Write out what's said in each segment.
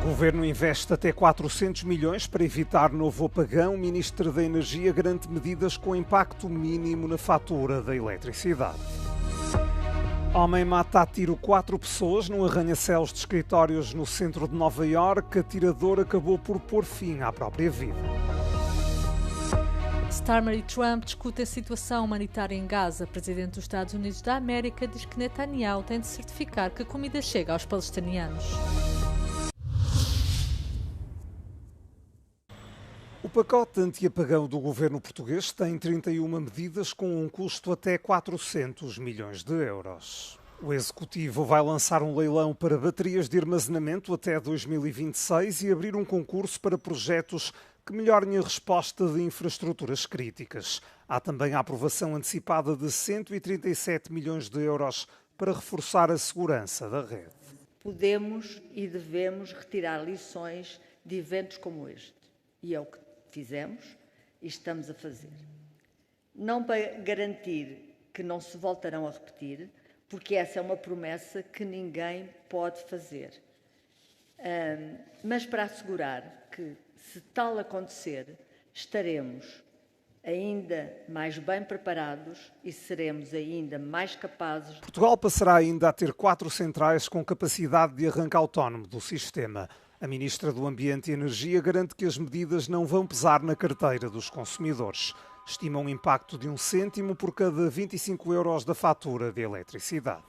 O Governo investe até 400 milhões para evitar novo apagão. O Ministro da Energia garante medidas com impacto mínimo na fatura da eletricidade. Homem mata a tiro 4 pessoas num arranha-céus de escritórios no centro de Nova Iorque. Atirador acabou por pôr fim à própria vida. Starmer e Trump discutem a situação humanitária em Gaza. O presidente dos Estados Unidos da América diz que Netanyahu tem de certificar que a comida chega aos palestinianos. O pacote anti-apagão do governo português tem 31 medidas com um custo até 400 milhões de euros. O Executivo vai lançar um leilão para baterias de armazenamento até 2026 e abrir um concurso para projetos que melhorem a resposta de infraestruturas críticas. Há também a aprovação antecipada de 137 milhões de euros para reforçar a segurança da rede. Podemos e devemos retirar lições de eventos como este. E é o que fizemos e estamos a fazer. Não para garantir que não se voltarão a repetir, porque essa é uma promessa que ninguém pode fazer. Mas para assegurar que, se tal acontecer, estaremos ainda mais bem preparados e seremos ainda mais capazes. Portugal passará ainda a ter 4 centrais com capacidade de arranque autónomo do sistema. A Ministra do Ambiente e Energia garante que as medidas não vão pesar na carteira dos consumidores. Estima um impacto de 1 cêntimo por cada 25 euros da fatura de eletricidade.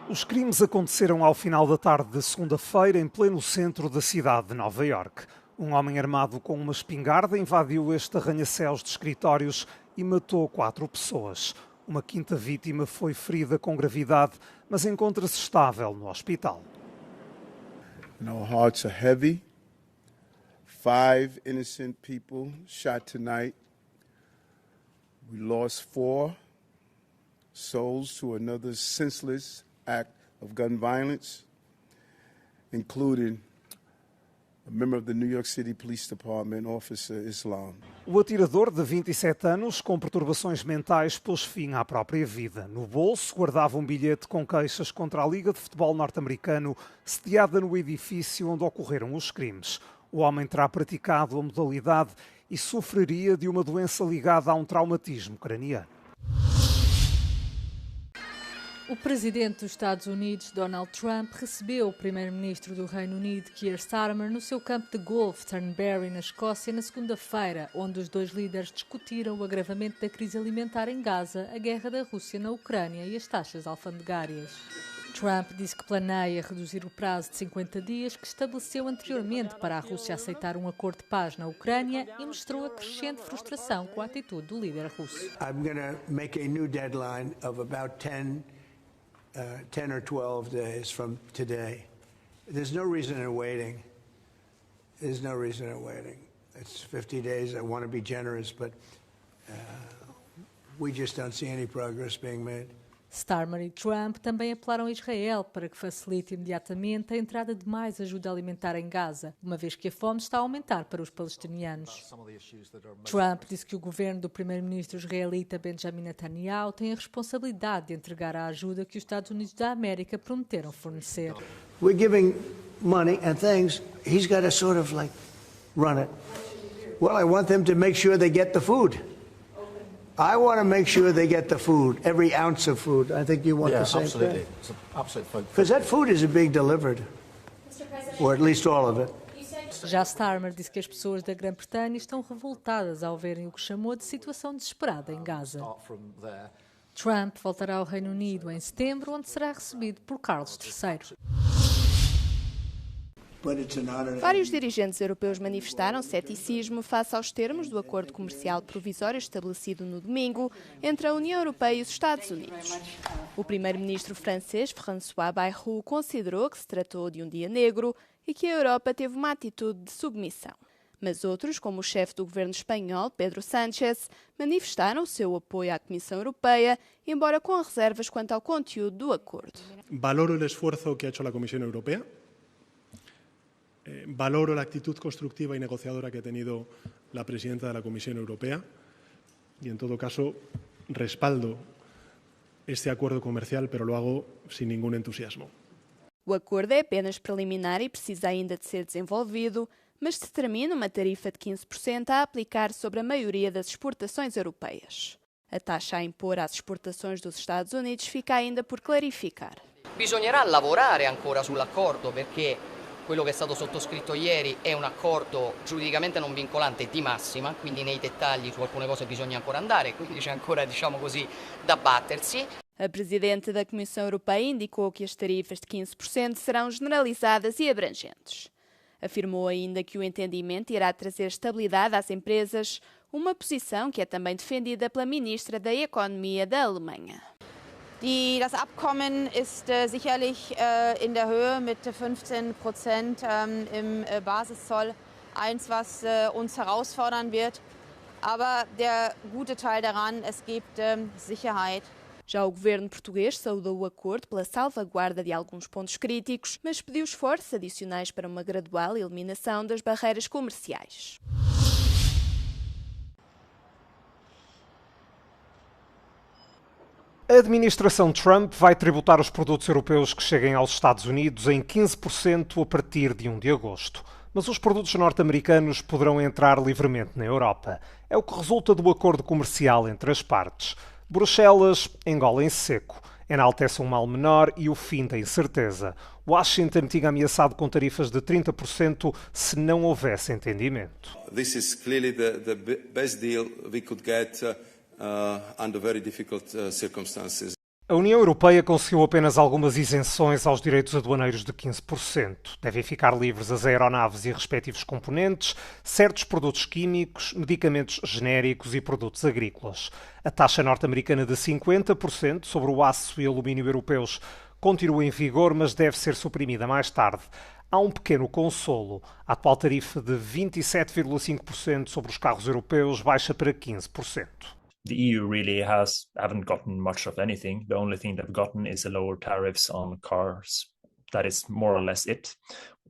Os crimes aconteceram ao final da tarde de segunda-feira em pleno centro da cidade de Nova Iorque. Um homem armado com uma espingarda invadiu este arranha-céus de escritórios e matou 4 pessoas. Uma quinta vítima foi ferida com gravidade, mas encontra-se estável no hospital. Our hearts are heavy. 5 innocent people shot tonight. We lost 4 souls to another senseless act of gun violence, including a member of the New York City Police Department, Officer Islam. O atirador, de 27 anos, com perturbações mentais, pôs fim à própria vida. No bolso guardava um bilhete com queixas contra a Liga de Futebol Norte-Americano, sediada no edifício onde ocorreram os crimes. O homem terá praticado a modalidade e sofreria de uma doença ligada a um traumatismo craniano. O presidente dos Estados Unidos, Donald Trump, recebeu o primeiro-ministro do Reino Unido, Keir Starmer, no seu campo de golfe Turnberry, na Escócia, na segunda-feira, onde os dois líderes discutiram o agravamento da crise alimentar em Gaza, a guerra da Rússia na Ucrânia e as taxas alfandegárias. Trump disse que planeia reduzir o prazo de 50 dias que estabeleceu anteriormente para a Rússia aceitar um acordo de paz na Ucrânia e mostrou a crescente frustração com a atitude do líder russo. I'm going to make a new deadline of about 10 or 12 days from today. There's no reason in waiting. There's no reason in waiting. It's 50 days. I want to be generous, but we just don't see any progress being made. Starmer e Trump também apelaram a Israel para que facilite imediatamente a entrada de mais ajuda alimentar em Gaza, uma vez que a fome está a aumentar para os palestinianos. Trump disse que o governo do primeiro-ministro israelita Benjamin Netanyahu tem a responsabilidade de entregar a ajuda que os Estados Unidos da América prometeram fornecer. We're giving money and things. He's got to sort of like run it. Well, I want them to make sure they get the food. I want to make sure they get the food, every ounce of food. I think you want the same absolutely. thing. It's absolutely. Because that food isn't being delivered, or at least all of it. Já Starmer disse que as pessoas da Grã-Bretanha estão revoltadas ao verem o que chamou de situação desesperada em Gaza. Trump voltará ao Reino Unido em setembro, onde será recebido por Carlos III. Vários dirigentes europeus manifestaram ceticismo face aos termos do acordo comercial provisório estabelecido no domingo entre a União Europeia e os Estados Unidos. O primeiro-ministro francês, François Bayrou, considerou que se tratou de um dia negro e que a Europa teve uma atitude de submissão. Mas outros, como o chefe do governo espanhol, Pedro Sánchez, manifestaram o seu apoio à Comissão Europeia, embora com reservas quanto ao conteúdo do acordo. Valoro o esforço que ha hecho a Comisión Europea. Valoro la actitud constructiva y negociadora que ha tenido la presidenta de la Comisión Europea y, en todo caso, respaldo este acuerdo comercial, pero lo hago sin ningún entusiasmo. O acordo é apenas preliminar e precisa ainda de ser desenvolvido, mas determina uma tarifa de 15% a aplicar sobre a maioria das exportações europeias. A taxa a impor às exportações dos Estados Unidos fica ainda por clarificar. Bisognerà lavorare ancora sull'accordo perché quello che è stato sottoscritto ieri è un accordo giuridicamente non vincolante di massima, quindi nei dettagli su alcune cose bisogna ancora andare, quindi c'è ancora, diciamo così, da battersi. A Presidente da Comissão Europeia indicou que as tarifas de 15% serão generalizadas e abrangentes. Afirmou ainda que o entendimento irá trazer estabilidade às empresas, uma posição que é também defendida pela Ministra da Economia da Alemanha. Das Abkommen ist sicherlich in der Höhe mit 15% im Basiszoll eins, was uns herausfordern wird. Aber der gute Teil daran, es gibt Sicherheit. Já o governo português saudou o acordo pela salvaguarda de alguns pontos críticos, mas pediu esforços adicionais para uma gradual eliminação das barreiras comerciais. A administração Trump vai tributar os produtos europeus que cheguem aos Estados Unidos em 15% a partir de 1 de agosto. Mas os produtos norte-americanos poderão entrar livremente na Europa. É o que resulta do acordo comercial entre as partes. Bruxelas engole em seco, enaltece um mal menor e o fim da incerteza. Washington tinha ameaçado com tarifas de 30% se não houvesse entendimento. This is clearly the best deal we could get under very difficult circumstances. A União Europeia conseguiu apenas algumas isenções aos direitos aduaneiros de 15%. Devem ficar livres as aeronaves e respectivos componentes, certos produtos químicos, medicamentos genéricos e produtos agrícolas. A taxa norte-americana de 50% sobre o aço e alumínio europeus continua em vigor, mas deve ser suprimida mais tarde. Há um pequeno consolo. A atual tarifa de 27,5% sobre os carros europeus baixa para 15%. The EU really haven't gotten much of anything. The only thing they've gotten is a lower tariffs on cars. That is more or less it.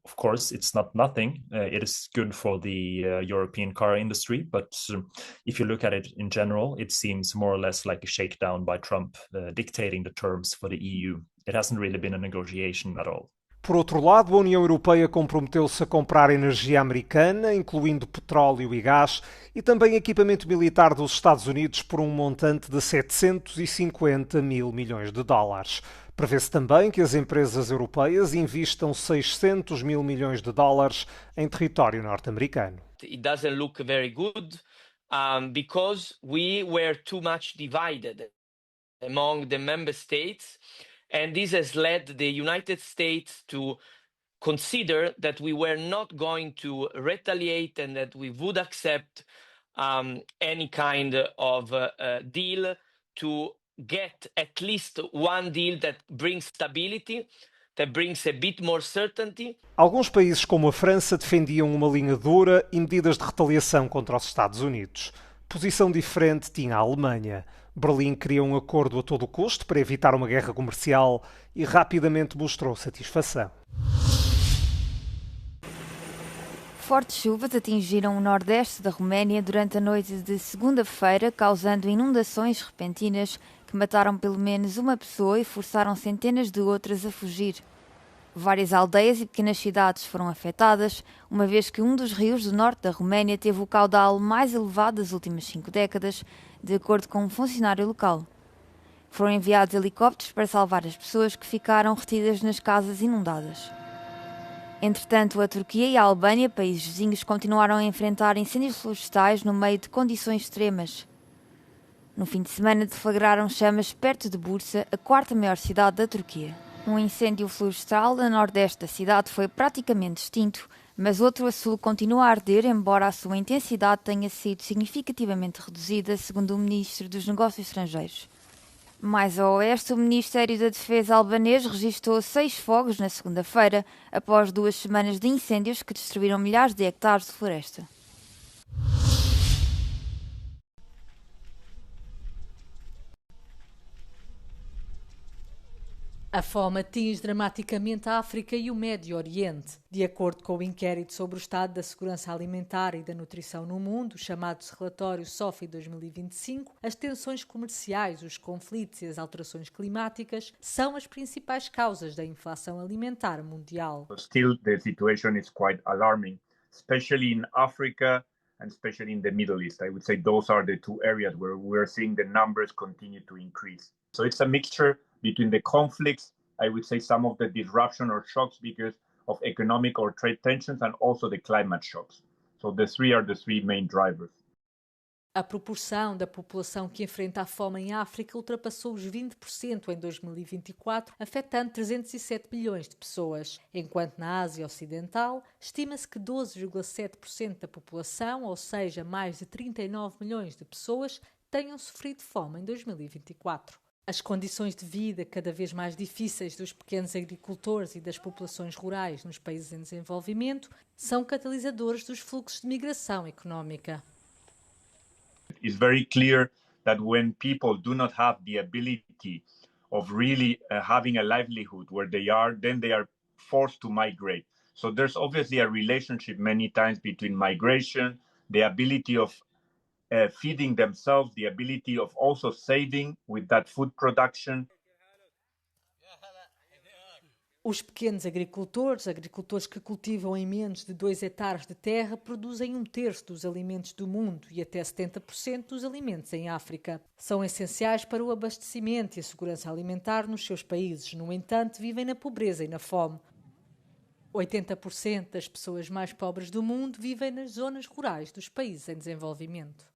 Of course, it's not nothing. It is good for the European car industry, but if you look at it in general, it seems more or less like a shakedown by Trump dictating the terms for the EU. It hasn't really been a negotiation at all. Por outro lado, a União Europeia comprometeu-se a comprar energia americana, incluindo petróleo e gás, e também equipamento militar dos Estados Unidos por um montante de 750 mil milhões de dólares. Prevê-se também que as empresas europeias investam 600 mil milhões de dólares em território norte-americano. It doesn't look very good because we were too much divided among the member states. And this has led the United States to consider that we were not going to retaliate and that we would accept any kind of deal to get at least one deal that brings stability, that brings a bit more certainty. Alguns países, como a França, defendiam uma linha dura e medidas de retaliação contra os Estados Unidos. Posição diferente tinha a Alemanha. Berlim queria um acordo a todo custo para evitar uma guerra comercial e rapidamente mostrou satisfação. Fortes chuvas atingiram o nordeste da Roménia durante a noite de segunda-feira, causando inundações repentinas que mataram pelo menos uma pessoa e forçaram centenas de outras a fugir. Várias aldeias e pequenas cidades foram afetadas, uma vez que um dos rios do norte da Roménia teve o caudal mais elevado das últimas 5 décadas, de acordo com um funcionário local. Foram enviados helicópteros para salvar as pessoas que ficaram retidas nas casas inundadas. Entretanto, a Turquia e a Albânia, países vizinhos, continuaram a enfrentar incêndios florestais no meio de condições extremas. No fim de semana deflagraram chamas perto de Bursa, a 4ª maior cidade da Turquia. Um incêndio florestal a nordeste da cidade foi praticamente extinto, mas outro a sul continua a arder, embora a sua intensidade tenha sido significativamente reduzida, segundo o Ministro dos Negócios Estrangeiros. Mais a oeste, o Ministério da Defesa albanês registrou 6 fogos na segunda-feira, após 2 semanas de incêndios que destruíram milhares de hectares de floresta. A fome atinge dramaticamente a África e o Médio Oriente. De acordo com o inquérito sobre o estado da segurança alimentar e da nutrição no mundo, chamado-se relatório SOFI 2025, as tensões comerciais, os conflitos e as alterações climáticas são as principais causas da inflação alimentar mundial. Still, the situation is quite alarming, especially in Africa and especially in the Middle East. I would say those are the two areas where we are seeing the numbers continue to increase. So it's a mixture between the conflicts, I would say some of the disruption or shocks because of economic or trade tensions and also the climate shocks. So the three are the three main drivers. A proporção da população que enfrenta a fome em África ultrapassou os 20% em 2024, afetando 307 milhões de pessoas, enquanto na Ásia Ocidental estima-se que 12,7% da população, ou seja, mais de 39 milhões de pessoas, tenham sofrido fome em 2024. As condições de vida cada vez mais difíceis dos pequenos agricultores e das populações rurais nos países em desenvolvimento são catalisadores dos fluxos de migração económica. It's very clear that when people do not have the ability of really having a livelihood where they are, then they are forced to migrate. So there's obviously a relationship many times between migration, the ability of feeding themselves, the ability of also saving with that food production. Os pequenos agricultores que cultivam em menos de 2 hectares de terra, produzem 1/3 dos alimentos do mundo e até 70% dos alimentos em África. São essenciais para o abastecimento e a segurança alimentar nos seus países. No entanto, vivem na pobreza e na fome. 80% das pessoas mais pobres do mundo vivem nas zonas rurais dos países em desenvolvimento.